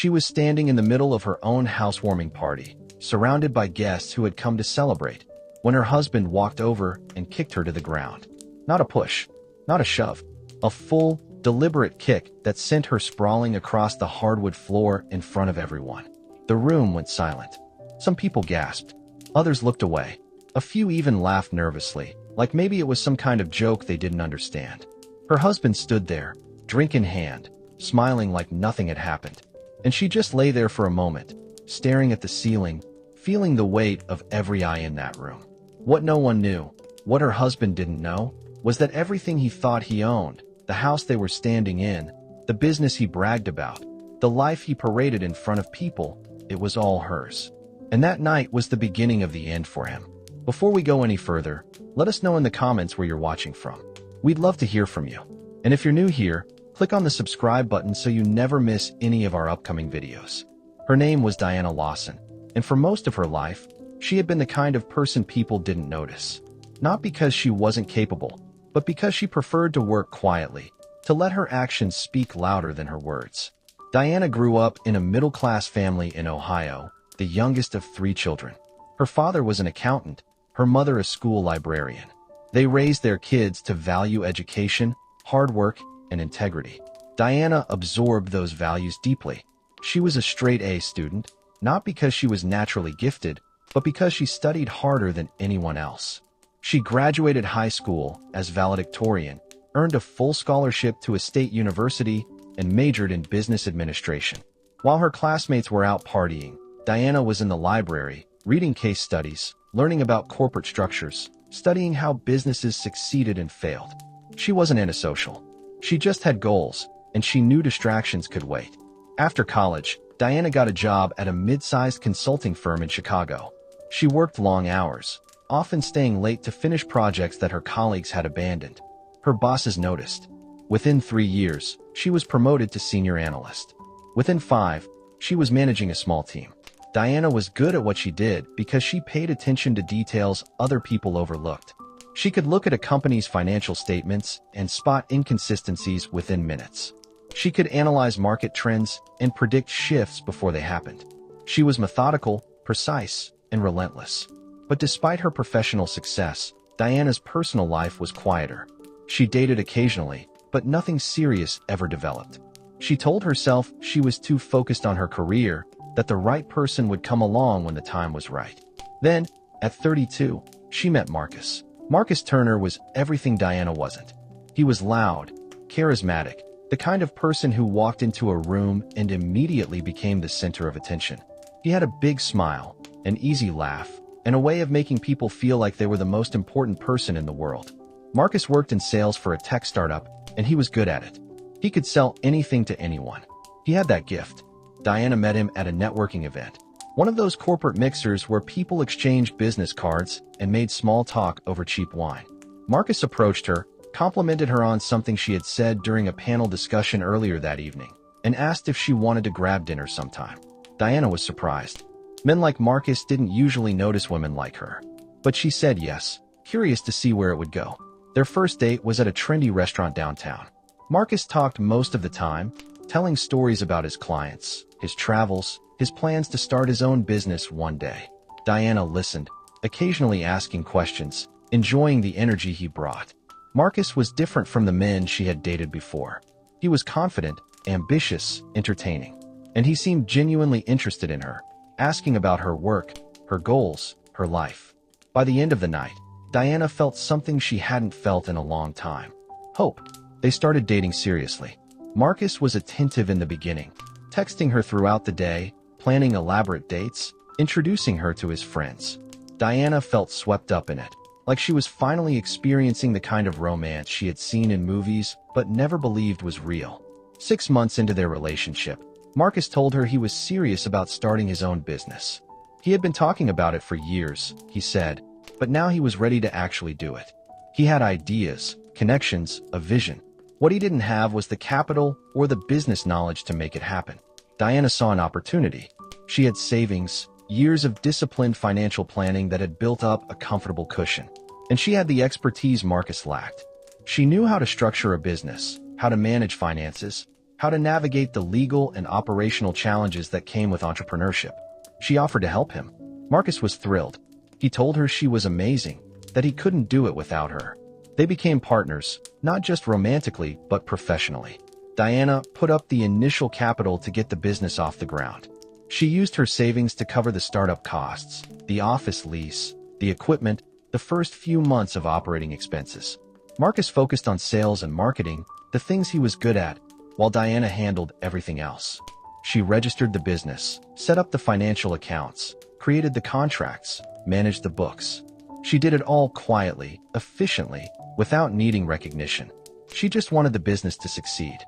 She was standing in the middle of her own housewarming party, surrounded by guests who had come to celebrate, when her husband walked over and kicked her to the ground. Not a push, not a shove, a full, deliberate kick that sent her sprawling across the hardwood floor in front of everyone. The room went silent. Some people gasped. Others looked away. A few even laughed nervously, like maybe it was some kind of joke they didn't understand. Her husband stood there, drink in hand, smiling like nothing had happened. And she just lay there for a moment, staring at the ceiling, feeling the weight of every eye in that room. What no one knew, what her husband didn't know, was that everything he thought he owned, the house they were standing in, the business he bragged about, the life he paraded in front of people, it was all hers. And that night was the beginning of the end for him. Before we go any further, let us know in the comments where you're watching from. We'd love to hear from you. And if you're new here, click on the subscribe button so you never miss any of our upcoming videos. Her name was Diana Lawson, and for most of her life, she had been the kind of person people didn't notice. Not because she wasn't capable, but because she preferred to work quietly, to let her actions speak louder than her words. Diana grew up in a middle-class family in Ohio, the youngest of 3 children. Her father was an accountant, her mother a school librarian. They raised their kids to value education, hard work, and integrity. Diana absorbed those values deeply. She was a straight-A student, not because she was naturally gifted, but because she studied harder than anyone else. She graduated high school as valedictorian, earned a full scholarship to a state university, and majored in business administration. While her classmates were out partying, Diana was in the library, reading case studies, learning about corporate structures, studying how businesses succeeded and failed. She wasn't antisocial. She just had goals, and she knew distractions could wait. After college, Diana got a job at a mid-sized consulting firm in Chicago. She worked long hours, often staying late to finish projects that her colleagues had abandoned. Her bosses noticed. Within 3 years, she was promoted to senior analyst. Within 5, she was managing a small team. Diana was good at what she did because she paid attention to details other people overlooked. She could look at a company's financial statements and spot inconsistencies within minutes. She could analyze market trends and predict shifts before they happened. She was methodical, precise, and relentless. But despite her professional success, Diana's personal life was quieter. She dated occasionally, but nothing serious ever developed. She told herself she was too focused on her career, that the right person would come along when the time was right. Then, at 32, she met Marcus. Marcus Turner was everything Diana wasn't. He was loud, charismatic, the kind of person who walked into a room and immediately became the center of attention. He had a big smile, an easy laugh, and a way of making people feel like they were the most important person in the world. Marcus worked in sales for a tech startup, and he was good at it. He could sell anything to anyone. He had that gift. Diana met him at a networking event, one of those corporate mixers where people exchanged business cards and made small talk over cheap wine. Marcus approached her, complimented her on something she had said during a panel discussion earlier that evening, and asked if she wanted to grab dinner sometime. Diana was surprised. Men like Marcus didn't usually notice women like her. But she said yes, curious to see where it would go. Their first date was at a trendy restaurant downtown. Marcus talked most of the time, telling stories about his clients, his travels, his plans to start his own business one day. Diana listened, occasionally asking questions, enjoying the energy he brought. Marcus was different from the men she had dated before. He was confident, ambitious, entertaining, and he seemed genuinely interested in her, asking about her work, her goals, her life. By the end of the night, Diana felt something she hadn't felt in a long time. Hope. They started dating seriously. Marcus was attentive in the beginning, texting her throughout the day, planning elaborate dates, introducing her to his friends. Diana felt swept up in it, like she was finally experiencing the kind of romance she had seen in movies but never believed was real. 6 months into their relationship, Marcus told her he was serious about starting his own business. He had been talking about it for years, he said, but now he was ready to actually do it. He had ideas, connections, a vision. What he didn't have was the capital or the business knowledge to make it happen. Diana saw an opportunity. She had savings, years of disciplined financial planning that had built up a comfortable cushion. And she had the expertise Marcus lacked. She knew how to structure a business, how to manage finances, how to navigate the legal and operational challenges that came with entrepreneurship. She offered to help him. Marcus was thrilled. He told her she was amazing, that he couldn't do it without her. They became partners, not just romantically, but professionally. Diana put up the initial capital to get the business off the ground. She used her savings to cover the startup costs, the office lease, the equipment, the first few months of operating expenses. Marcus focused on sales and marketing, the things he was good at, while Diana handled everything else. She registered the business, set up the financial accounts, created the contracts, managed the books. She did it all quietly, efficiently, without needing recognition. She just wanted the business to succeed.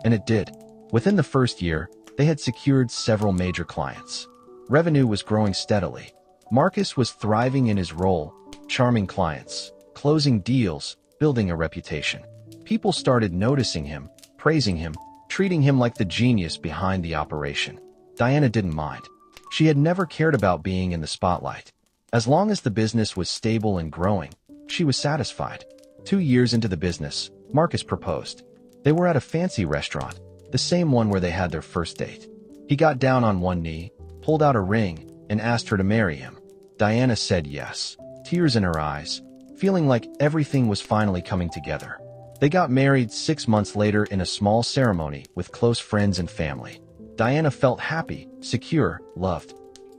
And it did. Within the first year, they had secured several major clients. Revenue was growing steadily. Marcus was thriving in his role, charming clients, closing deals, building a reputation. People started noticing him, praising him, treating him like the genius behind the operation. Diana didn't mind. She had never cared about being in the spotlight. As long as the business was stable and growing, she was satisfied. 2 years into the business, Marcus proposed. They were at a fancy restaurant, the same one where they had their first date. He got down on one knee, pulled out a ring, and asked her to marry him. Diana said yes, tears in her eyes, feeling like everything was finally coming together. They got married 6 months later in a small ceremony with close friends and family. Diana felt happy, secure, loved.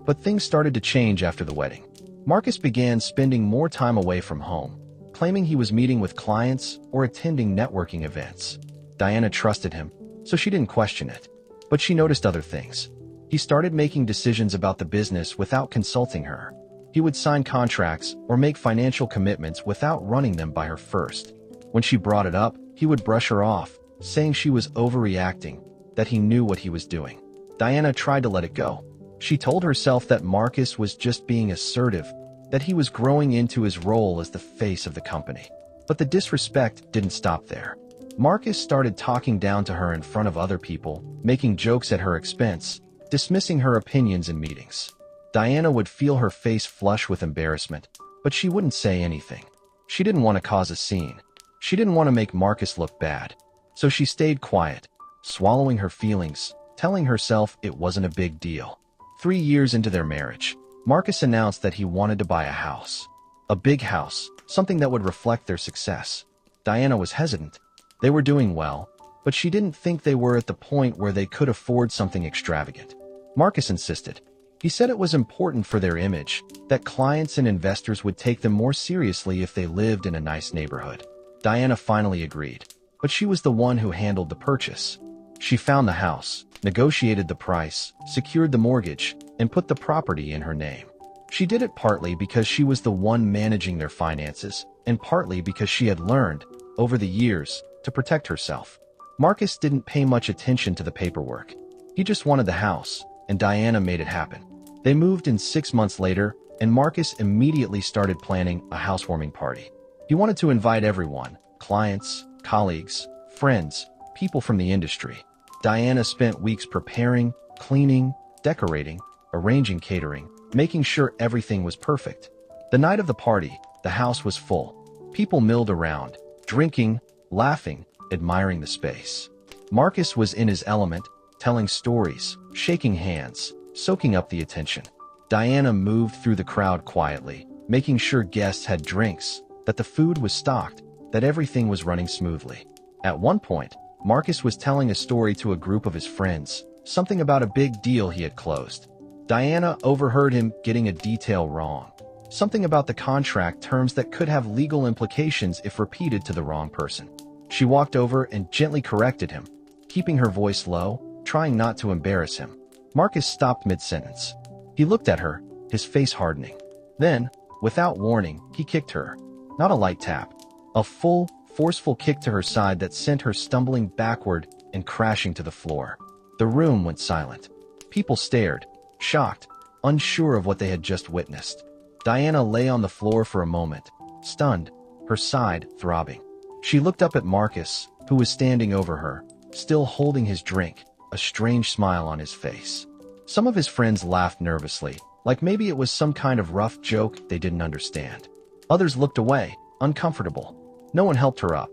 But things started to change after the wedding. Marcus began spending more time away from home, claiming he was meeting with clients or attending networking events. Diana trusted him, so she didn't question it. But she noticed other things. He started making decisions about the business without consulting her. He would sign contracts or make financial commitments without running them by her first. When she brought it up, he would brush her off, saying she was overreacting, that he knew what he was doing. Diana tried to let it go. She told herself that Marcus was just being assertive, that he was growing into his role as the face of the company. But the disrespect didn't stop there. Marcus started talking down to her in front of other people, making jokes at her expense, dismissing her opinions in meetings. Diana would feel her face flush with embarrassment, but she wouldn't say anything. She didn't want to cause a scene. She didn't want to make Marcus look bad. So she stayed quiet, swallowing her feelings, telling herself it wasn't a big deal. 3 years into their marriage, Marcus announced that he wanted to buy a house. A big house, something that would reflect their success. Diana was hesitant. They were doing well, but she didn't think they were at the point where they could afford something extravagant. Marcus insisted. He said it was important for their image, that clients and investors would take them more seriously if they lived in a nice neighborhood. Diana finally agreed, but she was the one who handled the purchase. She found the house, negotiated the price, secured the mortgage, and put the property in her name. She did it partly because she was the one managing their finances, and partly because she had learned, over the years, to protect herself. Marcus didn't pay much attention to the paperwork. He just wanted the house, and Diana made it happen. They moved in 6 months later, and Marcus immediately started planning a housewarming party. He wanted to invite everyone, clients, colleagues, friends, people from the industry. Diana spent weeks preparing, cleaning, decorating, arranging catering, making sure everything was perfect. The night of the party, the house was full. People milled around, drinking, laughing, admiring the space. Marcus was in his element, telling stories, shaking hands, soaking up the attention. Diana moved through the crowd quietly, making sure guests had drinks, that the food was stocked, that everything was running smoothly. At one point, Marcus was telling a story to a group of his friends, something about a big deal he had closed. Diana overheard him getting a detail wrong, something about the contract terms that could have legal implications if repeated to the wrong person. She walked over and gently corrected him, keeping her voice low, trying not to embarrass him. Marcus stopped mid-sentence. He looked at her, his face hardening. Then, without warning, he kicked her. Not a light tap. A full, forceful kick to her side that sent her stumbling backward and crashing to the floor. The room went silent. People stared, shocked, unsure of what they had just witnessed. Diana lay on the floor for a moment, stunned, her side throbbing. She looked up at Marcus, who was standing over her, still holding his drink, a strange smile on his face. Some of his friends laughed nervously, like maybe it was some kind of rough joke they didn't understand. Others looked away, uncomfortable. No one helped her up.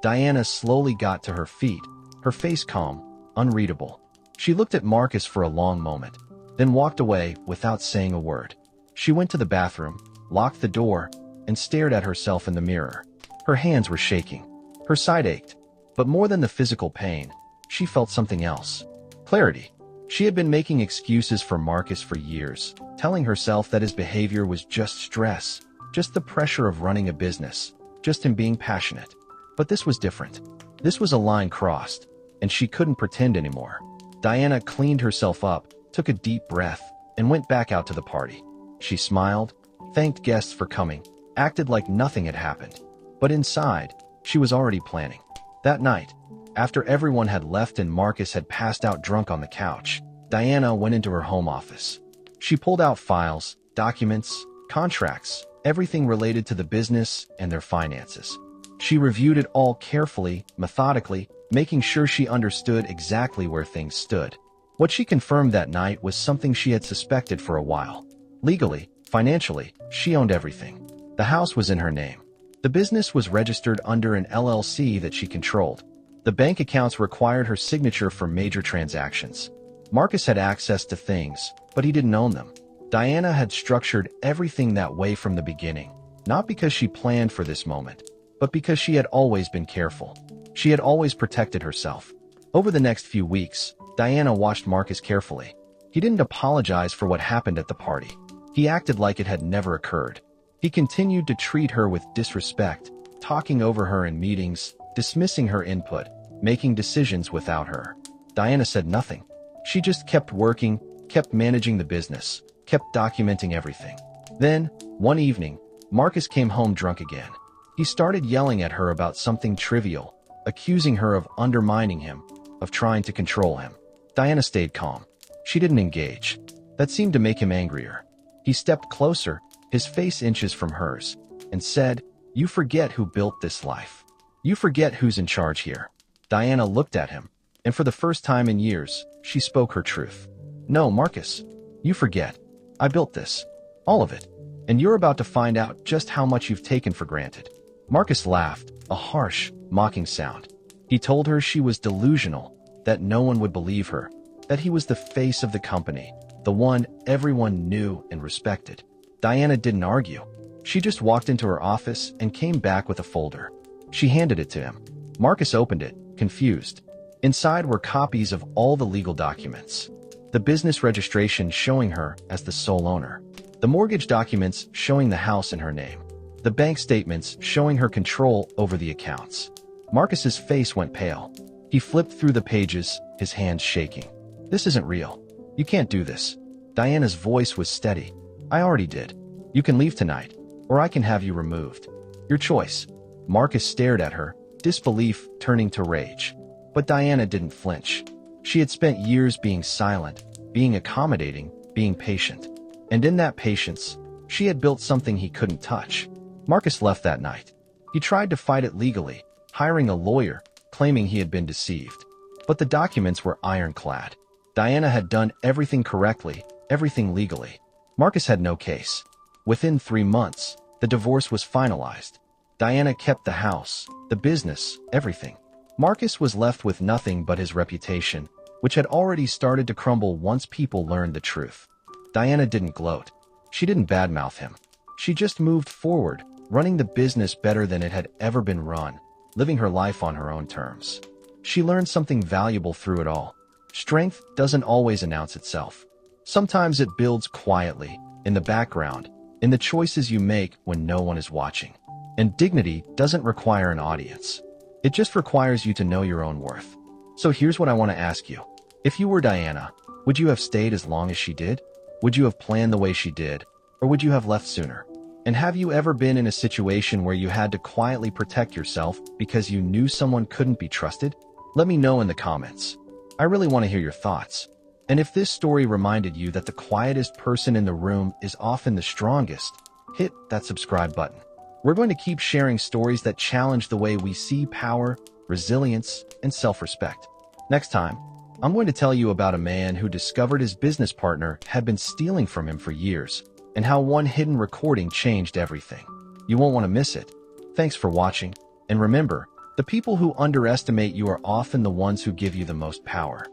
Diana slowly got to her feet, her face calm, unreadable. She looked at Marcus for a long moment, then walked away without saying a word. She went to the bathroom, locked the door, and stared at herself in the mirror. Her hands were shaking. Her side ached. But more than the physical pain, she felt something else. Clarity. She had been making excuses for Marcus for years, telling herself that his behavior was just stress, just the pressure of running a business, just him being passionate. But this was different. This was a line crossed, and she couldn't pretend anymore. Diana cleaned herself up, took a deep breath, and went back out to the party. She smiled, thanked guests for coming, acted like nothing had happened. But inside, she was already planning. That night, after everyone had left and Marcus had passed out drunk on the couch, Diana went into her home office. She pulled out files, documents, contracts, everything related to the business and their finances. She reviewed it all carefully, methodically, making sure she understood exactly where things stood. What she confirmed that night was something she had suspected for a while. Legally, financially, she owned everything. The house was in her name. The business was registered under an LLC that she controlled. The bank accounts required her signature for major transactions. Marcus had access to things, but he didn't own them. Diana had structured everything that way from the beginning, not because she planned for this moment, but because she had always been careful. She had always protected herself. Over the next few weeks, Diana watched Marcus carefully. He didn't apologize for what happened at the party. He acted like it had never occurred. He continued to treat her with disrespect, talking over her in meetings, dismissing her input, making decisions without her. Diana said nothing. She just kept working, kept managing the business, kept documenting everything. Then, one evening, Marcus came home drunk again. He started yelling at her about something trivial, accusing her of undermining him, of trying to control him. Diana stayed calm. She didn't engage. That seemed to make him angrier. He stepped closer, his face inches from hers, and said, "You forget who built this life. You forget who's in charge here." Diana looked at him, and for the first time in years, she spoke her truth. "No, Marcus, you forget. I built this. All of it. And you're about to find out just how much you've taken for granted." Marcus laughed, a harsh, mocking sound. He told her she was delusional, that no one would believe her, that he was the face of the company, the one everyone knew and respected. Diana didn't argue. She just walked into her office and came back with a folder. She handed it to him. Marcus opened it, confused. Inside were copies of all the legal documents. The business registration showing her as the sole owner. The mortgage documents showing the house in her name. The bank statements showing her control over the accounts. Marcus's face went pale. He flipped through the pages, his hands shaking. "This isn't real. You can't do this." Diana's voice was steady. "I already did. You can leave tonight, or I can have you removed. Your choice." Marcus stared at her, disbelief turning to rage. But Diana didn't flinch. She had spent years being silent, being accommodating, being patient. And in that patience, she had built something he couldn't touch. Marcus left that night. He tried to fight it legally, hiring a lawyer, claiming he had been deceived. But the documents were ironclad. Diana had done everything correctly, everything legally. Marcus had no case. Within 3 months, the divorce was finalized. Diana kept the house, the business, everything. Marcus was left with nothing but his reputation, which had already started to crumble once people learned the truth. Diana didn't gloat. She didn't badmouth him. She just moved forward, running the business better than it had ever been run, living her life on her own terms. She learned something valuable through it all. Strength doesn't always announce itself. Sometimes it builds quietly, in the background, in the choices you make when no one is watching. And dignity doesn't require an audience. It just requires you to know your own worth. So here's what I want to ask you. If you were Diana, would you have stayed as long as she did? Would you have planned the way she did? Or would you have left sooner? And have you ever been in a situation where you had to quietly protect yourself because you knew someone couldn't be trusted? Let me know in the comments. I really want to hear your thoughts. And if this story reminded you that the quietest person in the room is often the strongest, hit that subscribe button. We're going to keep sharing stories that challenge the way we see power, resilience, and self-respect. Next time, I'm going to tell you about a man who discovered his business partner had been stealing from him for years, and how one hidden recording changed everything. You won't want to miss it. Thanks for watching, and remember, The people who underestimate you are often the ones who give you the most power.